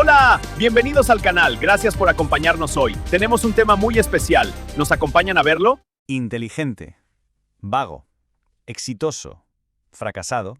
Hola, bienvenidos al canal, gracias por acompañarnos hoy. Tenemos un tema muy especial, ¿nos acompañan a verlo? Inteligente, vago, exitoso, fracasado.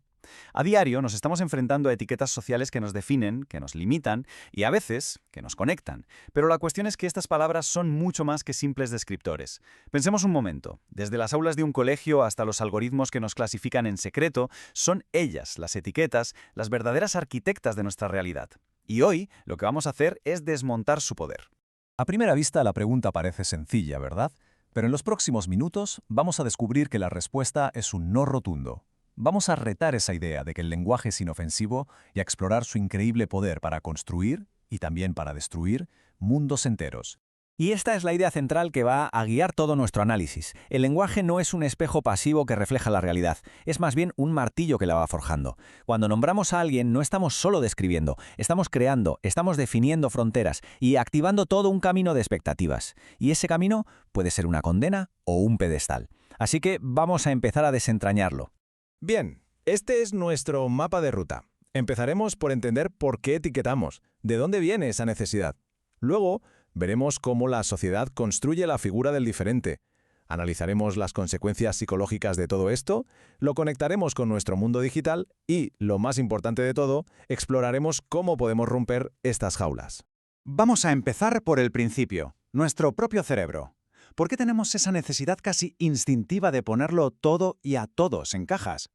A diario nos estamos enfrentando a etiquetas sociales que nos definen, que nos limitan y a veces que nos conectan. Pero la cuestión es que estas palabras son mucho más que simples descriptores. Pensemos un momento, desde las aulas de un colegio hasta los algoritmos que nos clasifican en secreto, son ellas, las etiquetas, las verdaderas arquitectas de nuestra realidad. Y hoy lo que vamos a hacer es desmontar su poder. A primera vista la pregunta parece sencilla, ¿verdad? Pero en los próximos minutos vamos a descubrir que la respuesta es un no rotundo. Vamos a retar esa idea de que el lenguaje es inofensivo y a explorar su increíble poder para construir, y también para destruir, mundos enteros. Y esta es la idea central que va a guiar todo nuestro análisis. El lenguaje no es un espejo pasivo que refleja la realidad, es más bien un martillo que la va forjando. Cuando nombramos a alguien no estamos solo describiendo, estamos creando, estamos definiendo fronteras y activando todo un camino de expectativas. Y ese camino puede ser una condena o un pedestal. Así que vamos a empezar a desentrañarlo. Bien, este es nuestro mapa de ruta. Empezaremos por entender por qué etiquetamos, de dónde viene esa necesidad. Luego, veremos cómo la sociedad construye la figura del diferente. Analizaremos las consecuencias psicológicas de todo esto, lo conectaremos con nuestro mundo digital y, lo más importante de todo, exploraremos cómo podemos romper estas jaulas. Vamos a empezar por el principio, nuestro propio cerebro. ¿Por qué tenemos esa necesidad casi instintiva de ponerlo todo y a todos en cajas?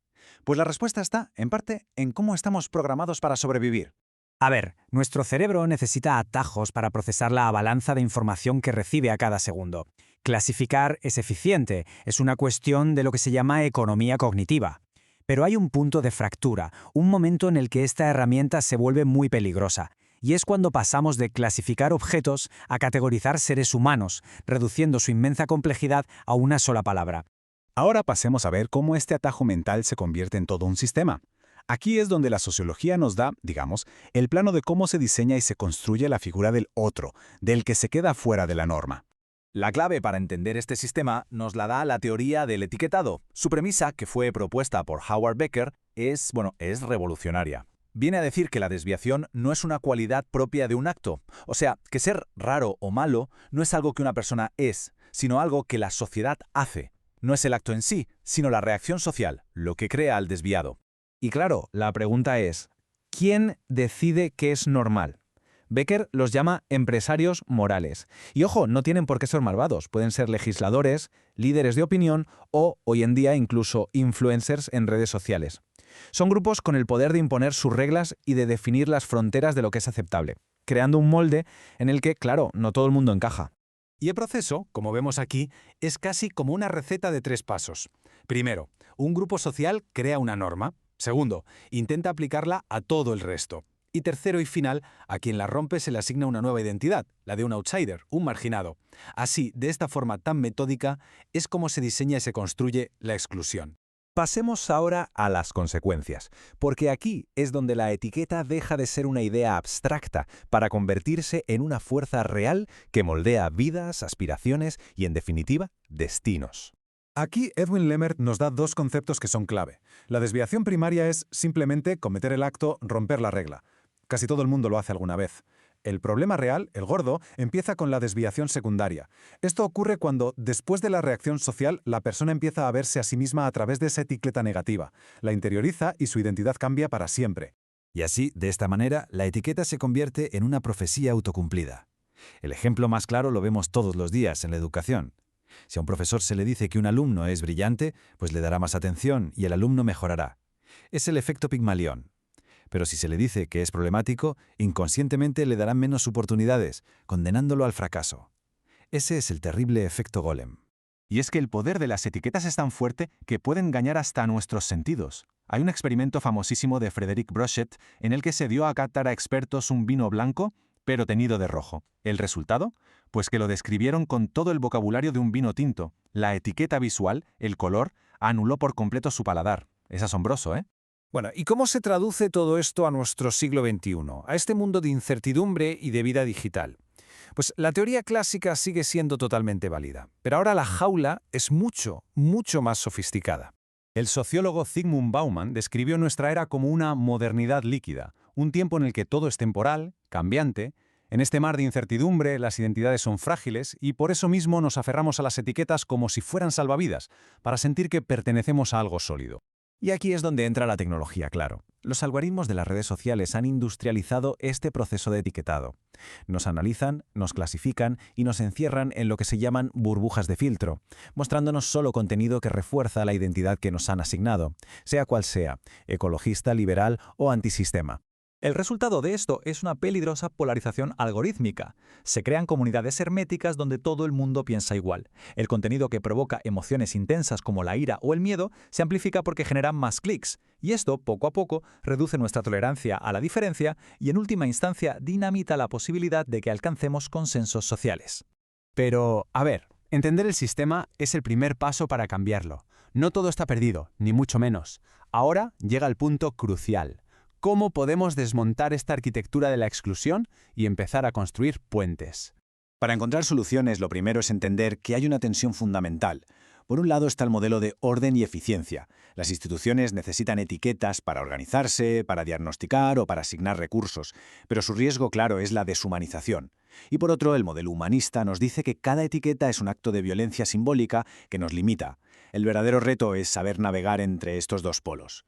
Pues la respuesta está, en parte, en cómo estamos programados para sobrevivir. A ver, nuestro cerebro necesita atajos para procesar la avalancha de información que recibe a cada segundo. Clasificar es eficiente, es una cuestión de lo que se llama economía cognitiva. Pero hay un punto de fractura, un momento en el que esta herramienta se vuelve muy peligrosa. Y es cuando pasamos de clasificar objetos a categorizar seres humanos, reduciendo su inmensa complejidad a una sola palabra. Ahora pasemos a ver cómo este atajo mental se convierte en todo un sistema. Aquí es donde la sociología nos da, digamos, el plano de cómo se diseña y se construye la figura del otro, del que se queda fuera de la norma. La clave para entender este sistema nos la da la teoría del etiquetado. Su premisa, que fue propuesta por Howard Becker, es revolucionaria. Viene a decir que la desviación no es una cualidad propia de un acto. O sea, que ser raro o malo no es algo que una persona es, sino algo que la sociedad hace. No es el acto en sí, sino la reacción social, lo que crea al desviado. Y claro, la pregunta es, ¿quién decide qué es normal? Becker los llama empresarios morales. Y ojo, no tienen por qué ser malvados, pueden ser legisladores, líderes de opinión o, hoy en día, incluso influencers en redes sociales. Son grupos con el poder de imponer sus reglas y de definir las fronteras de lo que es aceptable, creando un molde en el que, claro, no todo el mundo encaja. Y el proceso, como vemos aquí, es casi como una receta de 3 pasos. Primero, un grupo social crea una norma. Segundo, intenta aplicarla a todo el resto. Y tercero y final, a quien la rompe se le asigna una nueva identidad, la de un outsider, un marginado. Así, de esta forma tan metódica, es como se diseña y se construye la exclusión. Pasemos ahora a las consecuencias, porque aquí es donde la etiqueta deja de ser una idea abstracta para convertirse en una fuerza real que moldea vidas, aspiraciones y, en definitiva, destinos. Aquí Edwin Lemert nos da 2 conceptos que son clave. La desviación primaria es simplemente cometer el acto, romper la regla. Casi todo el mundo lo hace alguna vez. El problema real, el gordo, empieza con la desviación secundaria. Esto ocurre cuando, después de la reacción social, la persona empieza a verse a sí misma a través de esa etiqueta negativa. La interioriza y su identidad cambia para siempre. Y así, de esta manera, la etiqueta se convierte en una profecía autocumplida. El ejemplo más claro lo vemos todos los días en la educación. Si a un profesor se le dice que un alumno es brillante, pues le dará más atención y el alumno mejorará. Es el efecto Pigmalión. Pero si se le dice que es problemático, inconscientemente le darán menos oportunidades, condenándolo al fracaso. Ese es el terrible efecto Golem. Y es que el poder de las etiquetas es tan fuerte que pueden engañar hasta nuestros sentidos. Hay un experimento famosísimo de Frédéric Brochet en el que se dio a catar a expertos un vino blanco, pero teñido de rojo. ¿El resultado? Pues que lo describieron con todo el vocabulario de un vino tinto. La etiqueta visual, el color, anuló por completo su paladar. Es asombroso, ¿eh? Bueno, ¿y cómo se traduce todo esto a nuestro siglo XXI, a este mundo de incertidumbre y de vida digital? Pues la teoría clásica sigue siendo totalmente válida, pero ahora la jaula es mucho, mucho más sofisticada. El sociólogo Zygmunt Bauman describió nuestra era como una modernidad líquida, un tiempo en el que todo es temporal, cambiante. En este mar de incertidumbre, las identidades son frágiles y por eso mismo nos aferramos a las etiquetas como si fueran salvavidas, para sentir que pertenecemos a algo sólido. Y aquí es donde entra la tecnología, claro. Los algoritmos de las redes sociales han industrializado este proceso de etiquetado. Nos analizan, nos clasifican y nos encierran en lo que se llaman burbujas de filtro, mostrándonos solo contenido que refuerza la identidad que nos han asignado, sea cual sea, ecologista, liberal o antisistema. El resultado de esto es una peligrosa polarización algorítmica. Se crean comunidades herméticas donde todo el mundo piensa igual. El contenido que provoca emociones intensas como la ira o el miedo se amplifica porque genera más clics, y esto, poco a poco, reduce nuestra tolerancia a la diferencia y, en última instancia, dinamita la posibilidad de que alcancemos consensos sociales. Pero, a ver, entender el sistema es el primer paso para cambiarlo. No todo está perdido, ni mucho menos. Ahora llega el punto crucial. ¿Cómo podemos desmontar esta arquitectura de la exclusión y empezar a construir puentes? Para encontrar soluciones, lo primero es entender que hay una tensión fundamental. Por un lado está el modelo de orden y eficiencia. Las instituciones necesitan etiquetas para organizarse, para diagnosticar o para asignar recursos, pero su riesgo, claro, es la deshumanización. Y por otro, el modelo humanista nos dice que cada etiqueta es un acto de violencia simbólica que nos limita. El verdadero reto es saber navegar entre estos dos polos.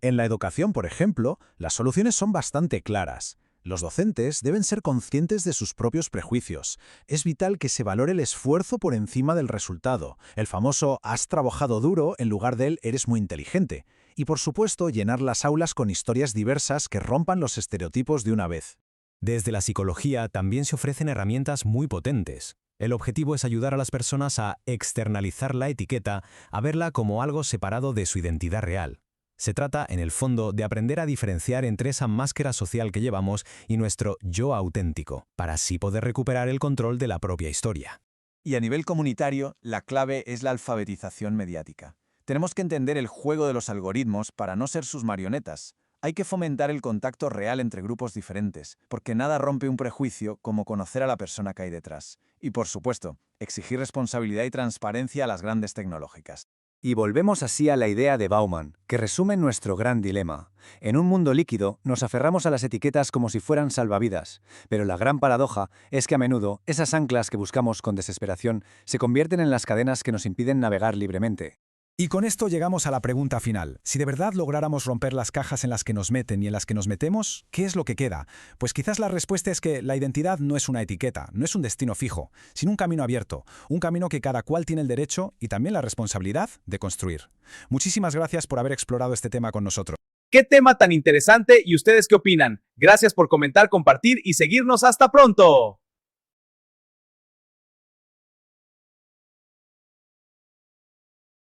En la educación, por ejemplo, las soluciones son bastante claras. Los docentes deben ser conscientes de sus propios prejuicios. Es vital que se valore el esfuerzo por encima del resultado, el famoso «has trabajado duro» en lugar del «eres muy inteligente». Y, por supuesto, llenar las aulas con historias diversas que rompan los estereotipos de una vez. Desde la psicología también se ofrecen herramientas muy potentes. El objetivo es ayudar a las personas a externalizar la etiqueta, a verla como algo separado de su identidad real. Se trata, en el fondo, de aprender a diferenciar entre esa máscara social que llevamos y nuestro yo auténtico, para así poder recuperar el control de la propia historia. Y a nivel comunitario, la clave es la alfabetización mediática. Tenemos que entender el juego de los algoritmos para no ser sus marionetas. Hay que fomentar el contacto real entre grupos diferentes, porque nada rompe un prejuicio como conocer a la persona que hay detrás. Y, por supuesto, exigir responsabilidad y transparencia a las grandes tecnológicas. Y volvemos así a la idea de Bauman, que resume nuestro gran dilema. En un mundo líquido, nos aferramos a las etiquetas como si fueran salvavidas, pero la gran paradoja es que a menudo esas anclas que buscamos con desesperación se convierten en las cadenas que nos impiden navegar libremente. Y con esto llegamos a la pregunta final. Si de verdad lográramos romper las cajas en las que nos meten y en las que nos metemos, ¿qué es lo que queda? Pues quizás la respuesta es que la identidad no es una etiqueta, no es un destino fijo, sino un camino abierto, un camino que cada cual tiene el derecho y también la responsabilidad de construir. Muchísimas gracias por haber explorado este tema con nosotros. ¡Qué tema tan interesante! ¿Y ustedes qué opinan? Gracias por comentar, compartir y seguirnos. ¡Hasta pronto!